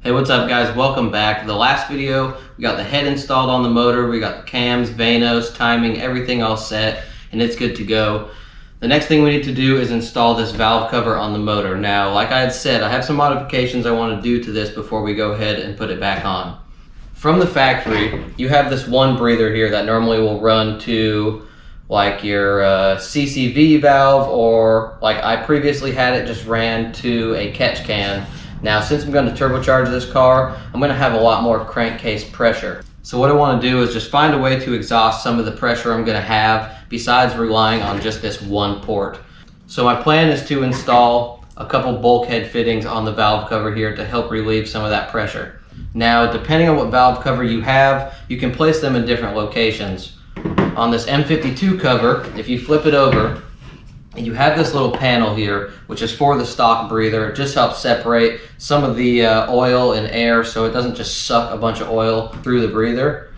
Hey, what's up guys? Welcome back. The last video, we got the head installed on the motor, we got the cams, vanos, timing, everything all set, and it's good to go. The next thing we need to do is install this valve cover on the motor. Now, like I had said, I have some modifications I want to do to this before we go ahead and put it back on. From the factory, you have this one breather here that normally will run to like your CCV valve, or like I previously had it just ran to a catch can. Now, since I'm going to turbocharge this car, I'm going to have a lot more crankcase pressure. So what I want to do is just find a way to exhaust some of the pressure I'm going to have besides relying on just this one port. So my plan is to install a couple bulkhead fittings on the valve cover here to help relieve some of that pressure. Now, depending on what valve cover you have, you can place them in different locations. On this M52 cover, if you flip it over, you have this little panel here, which is for the stock breather. It just helps separate some of the oil and air so it doesn't just suck a bunch of oil through the breather.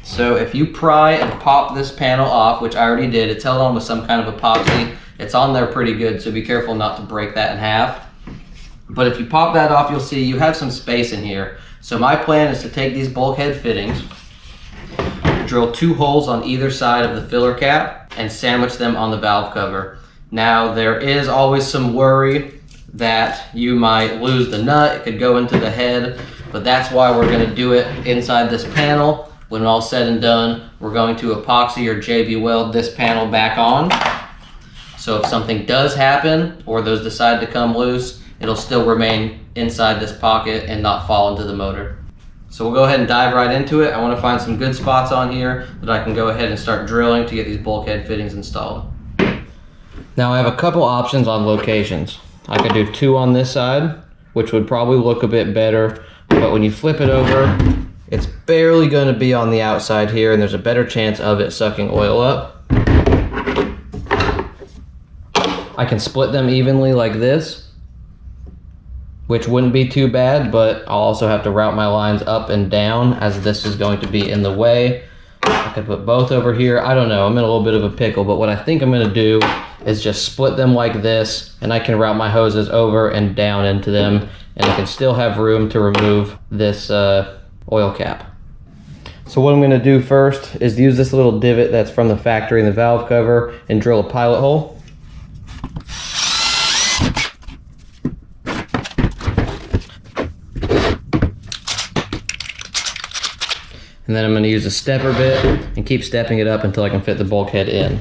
So if you pry and pop this panel off, which I already did, it's held on with some kind of epoxy. It's on there pretty good, so be careful not to break that in half. But if you pop that off, you'll see you have some space in here. So my plan is to take these bulkhead fittings, drill 2 holes on either side of the filler cap, and sandwich them on the valve cover. Now, there is always some worry that you might lose the nut, it could go into the head, but that's why we're gonna do it inside this panel. When all's said and done, we're going to epoxy or JB weld this panel back on. So if something does happen, or those decide to come loose, it'll still remain inside this pocket and not fall into the motor. So we'll go ahead and dive right into it. I want to find some good spots on here that I can go ahead and start drilling to get these bulkhead fittings installed. Now I have a couple options on locations. I could do 2 on this side, which would probably look a bit better, but when you flip it over, it's barely going to be on the outside here, and there's a better chance of it sucking oil up. I can split them evenly like this, which wouldn't be too bad, but I'll also have to route my lines up and down as this is going to be in the way. I could put both over here. I don't know, I'm in a little bit of a pickle, but what I think I'm gonna do is just split them like this, and I can route my hoses over and down into them, and I can still have room to remove this oil cap. So what I'm gonna do first is use this little divot that's from the factory in the valve cover and drill a pilot hole. And then I'm going to use a stepper bit and keep stepping it up until I can fit the bulkhead in.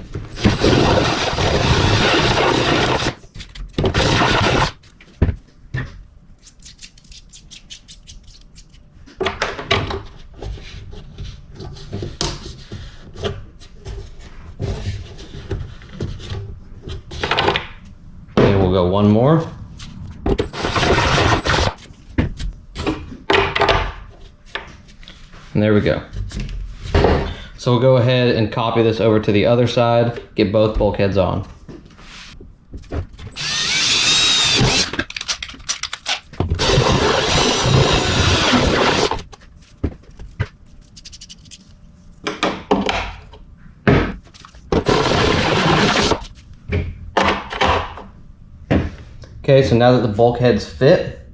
Okay, we'll go one more. And there we go. So we'll go ahead and copy this over to the other side, get both bulkheads on. Okay, so now that the bulkheads fit,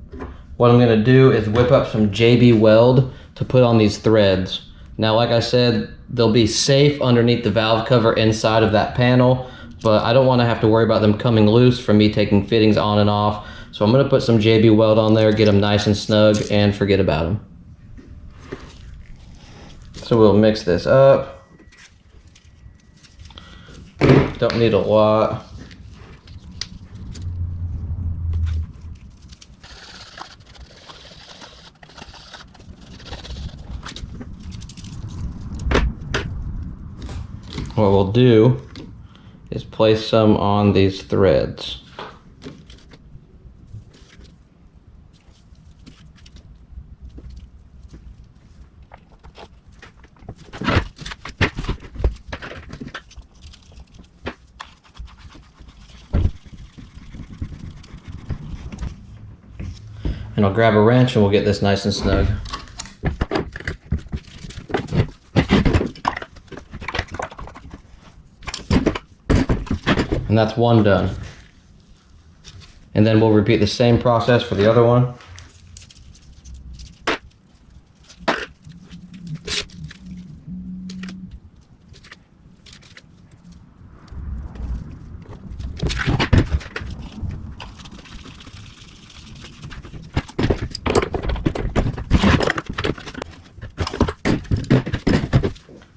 what I'm gonna do is whip up some JB weld to put on these threads. Now, like I said, they'll be safe underneath the valve cover inside of that panel, but I don't want to have to worry about them coming loose from me taking fittings on and off. So I'm going to put some JB weld on there, get them nice and snug, and forget about them. So we'll mix this up. Don't need a lot. What we'll do is place some on these threads. And I'll grab a wrench and we'll get this nice and snug. And that's one done. And then we'll repeat the same process for the other one.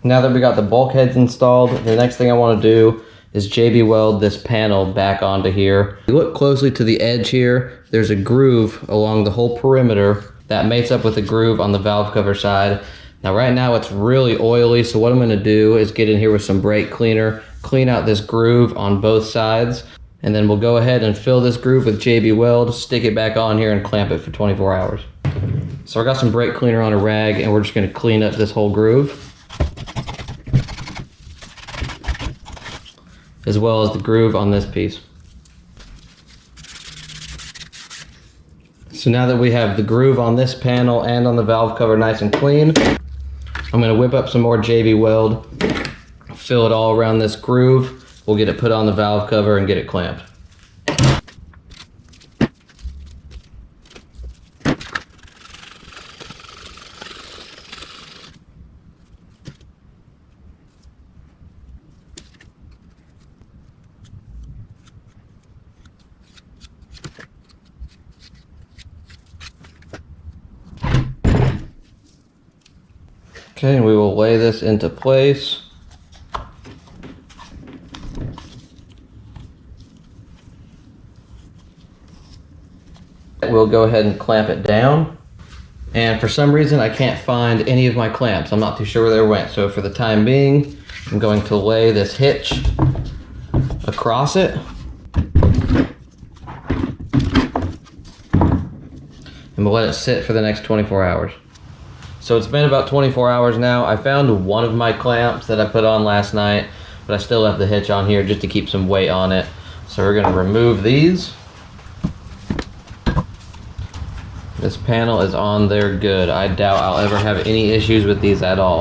Now that we got the bulkheads installed, the next thing I want to do is JB weld this panel back onto here. If you look closely to the edge here, there's a groove along the whole perimeter that mates up with the groove on the valve cover side. Now right now it's really oily, so what I'm going to do is get in here with some brake cleaner, clean out this groove on both sides, and then we'll go ahead and fill this groove with JB weld, stick it back on here, and clamp it for 24 hours. So I got some brake cleaner on a rag, and we're just going to clean up this whole groove, as well as the groove on this piece. So now that we have the groove on this panel and on the valve cover nice and clean, I'm going to whip up some more JB weld, fill it all around this groove. We'll get it put on the valve cover and get it clamped. Okay, and we will lay this into place. We'll go ahead and clamp it down. And for some reason, I can't find any of my clamps. I'm not too sure where they went. So for the time being, I'm going to lay this hitch across it. And we'll let it sit for the next 24 hours. So it's been about 24 hours now. I found one of my clamps that I put on last night, but I still have the hitch on here just to keep some weight on it. So we're gonna remove these. This panel is on there good. I doubt I'll ever have any issues with these at all.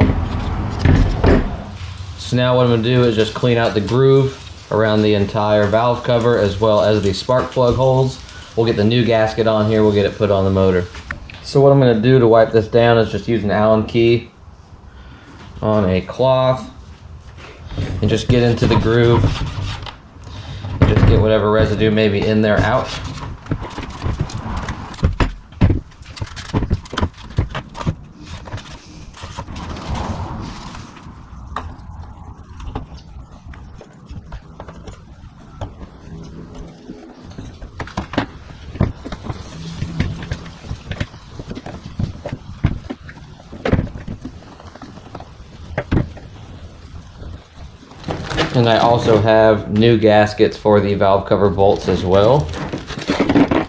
So now what I'm gonna do is just clean out the groove around the entire valve cover as well as the spark plug holes. We'll get the new gasket on here, we'll get it put on the motor. So what I'm going to do to wipe this down is just use an Allen key on a cloth and just get into the groove and just get whatever residue may be in there out. And I also have new gaskets for the valve cover bolts as well. So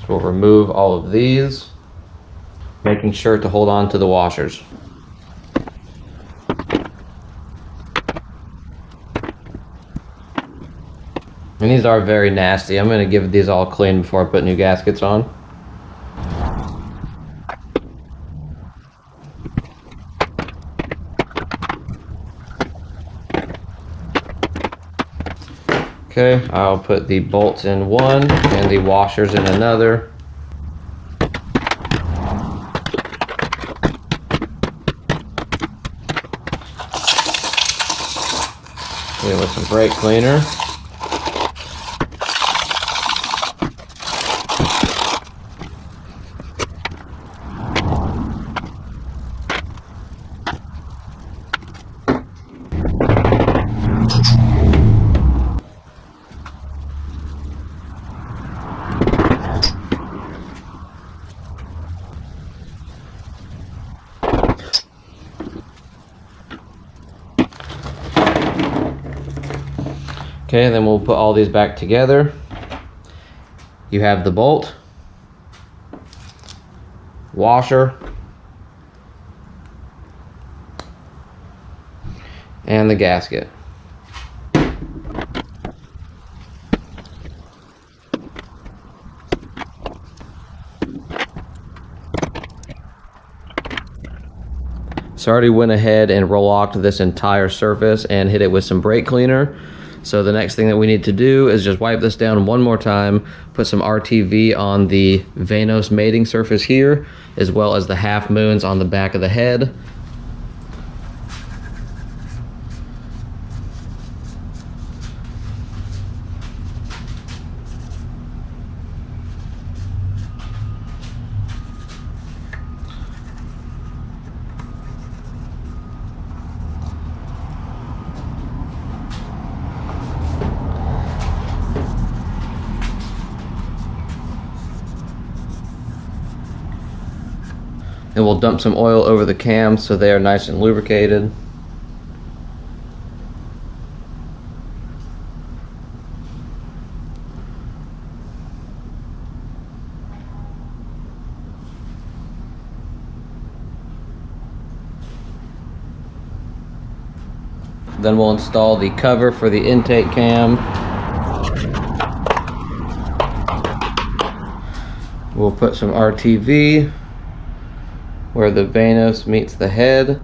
we'll remove all of these, making sure to hold on to the washers. And these are very nasty. I'm going to give these all clean before I put new gaskets on. Okay, I'll put the bolts in one and the washers in another. Get with some brake cleaner. Okay, then we'll put all these back together. You have the bolt, washer, and the gasket. So I already went ahead and roll-locked this entire surface and hit it with some brake cleaner. So the next thing that we need to do is just wipe this down one more time, put some RTV on the Vanos mating surface here, as well as the half moons on the back of the head. And we'll dump some oil over the cams so they are nice and lubricated. Then we'll install the cover for the intake cam. We'll put some RTV where the Vanos meets the head.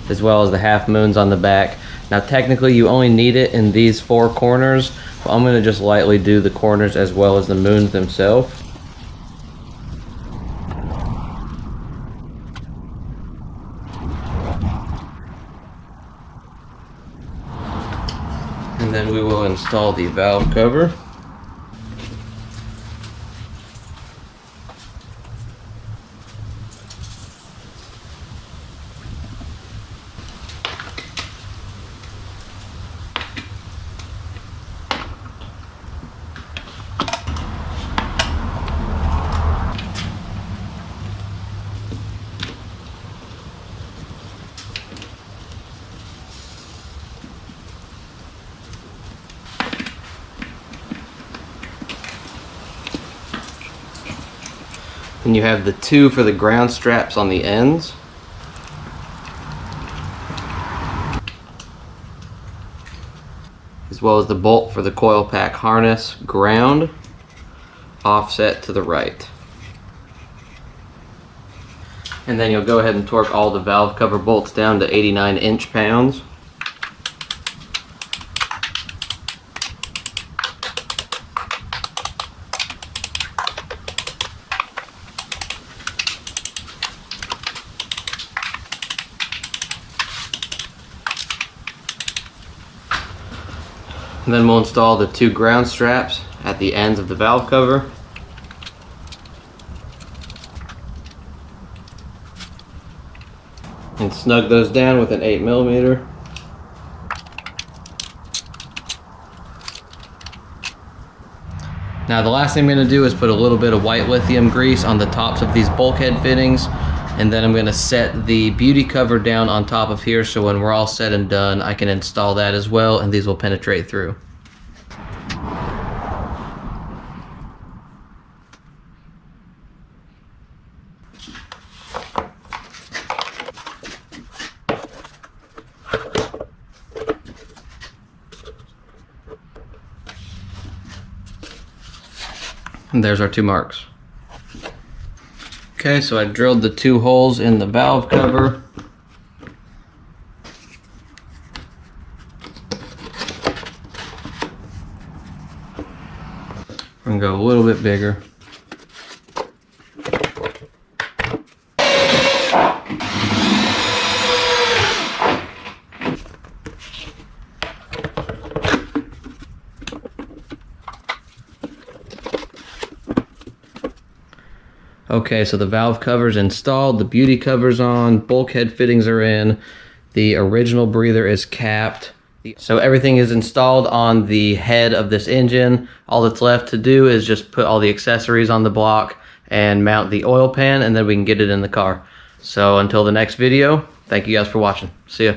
As well as the half moons on the back. Now technically you only need it in these 4 corners, but I'm going to just lightly do the corners as well as the moons themselves. And then we will install the valve cover. And you have the 2 for the ground straps on the ends. As well as the bolt for the coil pack harness, ground, offset to the right. And then you'll go ahead and torque all the valve cover bolts down to 89 inch-pounds. And then we'll install the 2 ground straps at the ends of the valve cover. And snug those down with an 8mm. Now the last thing I'm going to do is put a little bit of white lithium grease on the tops of these bulkhead fittings, and then I'm going to set the beauty cover down on top of here so when we're all said and done I can install that as well and these will penetrate through. And there's our 2 marks. Okay, so I drilled the 2 holes in the valve cover. I'm gonna go a little bit bigger. Okay, so the valve cover's installed, the beauty cover's on, bulkhead fittings are in, the original breather is capped. So everything is installed on the head of this engine. All that's left to do is just put all the accessories on the block and mount the oil pan, and then we can get it in the car. So until the next video, thank you guys for watching. See ya.